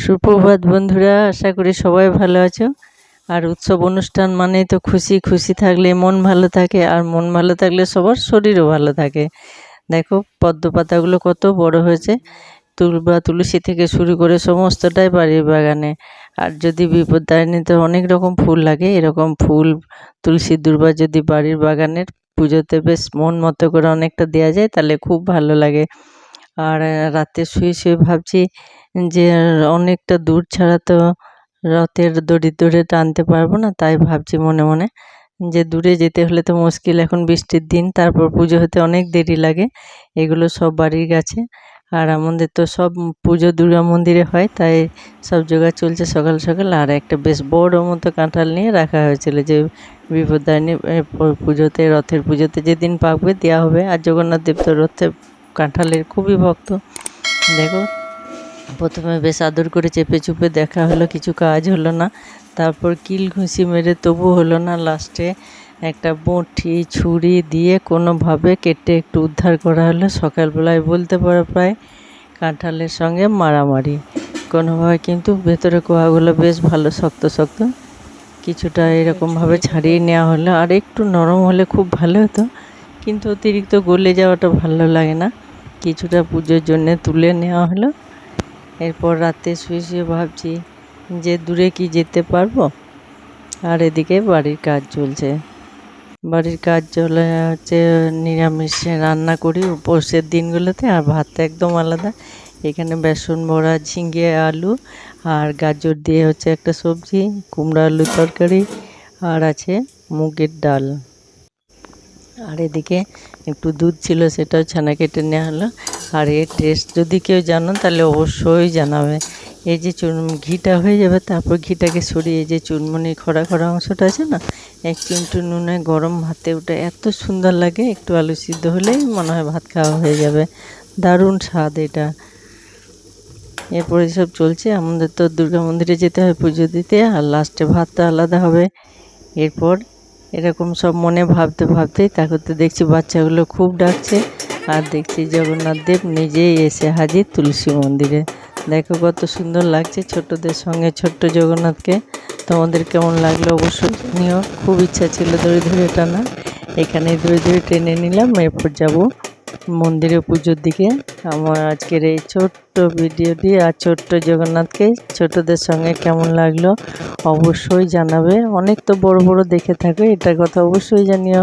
সুপ্রভাত বন্ধুরা, আশা করি সবাই ভালো আছো। আর উৎসব অনুষ্ঠান মানেই তো খুশি, খুশি থাকলে মন ভালো থাকে, আর মন ভালো থাকলে সবার শরীরও ভালো থাকে। দেখো পদ্ম পাতাগুলো কত বড় হয়েছে, তুলসী থেকে শুরু করে সমস্তটাই বাড়ির বাগানে। আর যদি বিপত্তারিণীতে অনেক রকম ফুল লাগে, এরকম ফুল তুলসী দুর্বা যদি বাড়ির বাগানের পুজোতে বেশ মন মতো করে অনেকটা দেওয়া যায় তাহলে খুব ভালো লাগে। আর রাতে শুয়ে শুয়ে ভাবছি যে অনেকটা দূর ছাড়া তো রথের দড়ি ধরে টানতে পারবো না, তাই ভাবছি মনে মনে যে দূরে যেতে হলে তো মুশকিল, এখন বৃষ্টির দিন, তারপর পুজো হতে অনেক দেরি লাগে। এগুলো সব বাড়ির গাছে, আর আমাদের তো সব পুজো দুর্গা মন্দিরে হয়, তাই সব জোগাড় চলছে সকাল সকাল। আর একটা বেশ বড় মতো কাঁঠাল নিয়ে রাখা হয়েছিল যে বিপত্তারিণী পুজোতে, রথের পুজোতে যেদিন পাকবে দেওয়া হবে। আর জগন্নাথ দেব তো রথে কাঁঠালের খুবই ভক্ত। দেখো প্রথমে বেশ আদর করে চেপে চুপে দেখা হলো, কিছু কাজ হলো না। তারপর কিল ঘুষি মেরে তবু হলো না, লাস্টে একটা বঁটি ছুরি দিয়ে কোনোভাবে কেটে একটু উদ্ধার করা হলো। সকালবেলায় বলতে পারো প্রায় কাঁঠালের সঙ্গে মারামারি কোনোভাবে, কিন্তু ভেতরে কোয়াগুলো বেশ ভালো শক্ত শক্ত। কিছুটা এরকমভাবে ছাড়িয়ে নেওয়া হলো, আর একটু নরম হলে খুব ভালো হতো, কিন্তু অতিরিক্ত গলে যাওয়াটা ভালো লাগে না। কিছুটা পুজোর জন্যে তুলে নেওয়া হলো। এরপর রাতে শুয়ে শুয়ে ভাবছি যে দূরে কি যেতে পারবো। আর এদিকে বাড়ির কাজ চলছে, হচ্ছে নিরামিষ রান্না করি উপোসের দিনগুলোতে, আর ভাতটা একদম আলাদা। এখানে বেসন বড়া, ঝিঙে আলু আর গাজর দিয়ে হচ্ছে একটা সবজি, কুমড়ো আলু তরকারি, আর আছে মুগের ডাল। আর এদিকে একটু দুধ ছিল, সেটাও ছানা কেটে নেওয়া হলো। আর এর টেস্ট যদি কেউ জানো তাহলে অবশ্যই জানাবে। এই যে ঘিটা হয়ে যাবে, তারপর ঘিটাকে সরিয়ে যে চুনমুনি খরা খরা অংশটা আছে না, এক চিমটু নুনে গরম ভাতে ওটা এত সুন্দর লাগে, একটু আলু সিদ্ধ হলেই মনে হয় ভাত খাওয়া হয়ে যাবে। দারুণ স্বাদ এটা। এরপর এসব চলছে। আমাদের তো দুর্গা মন্দিরে যেতে হয় পুজো দিতে, আর লাস্টে ভাতটা আলাদা হবে। এরপর এরকম সব মনে ভাবতে ভাবতেই তারপরে দেখছি বাচ্চাগুলো খুব ডাকছে, আর দেখছি জগন্নাথ দেব নিজেই এসে হাজির তুলসী মন্দিরে। দেখো কত সুন্দর লাগছে ছোটদের সঙ্গে ছোট্ট জগন্নাথকে। তোমাদের কেমন লাগলো অবশ্যই জানিও। খুব ইচ্ছা ছিল দড়ি ধরে টানা, এখানে দড়ি ধরে টেনে নিলাম। এরপর যাব মন্দিরে পুজোর দিকে। আমার আজকের এই ছোট্ট ভিডিওটি আর ছোট্ট জগন্নাথকে ছোটদের সঙ্গে কেমন লাগলো অবশ্যই জানাবে। অনেক তো বড় বড় দেখে থাকো, এটার কথা অবশ্যই জানিও।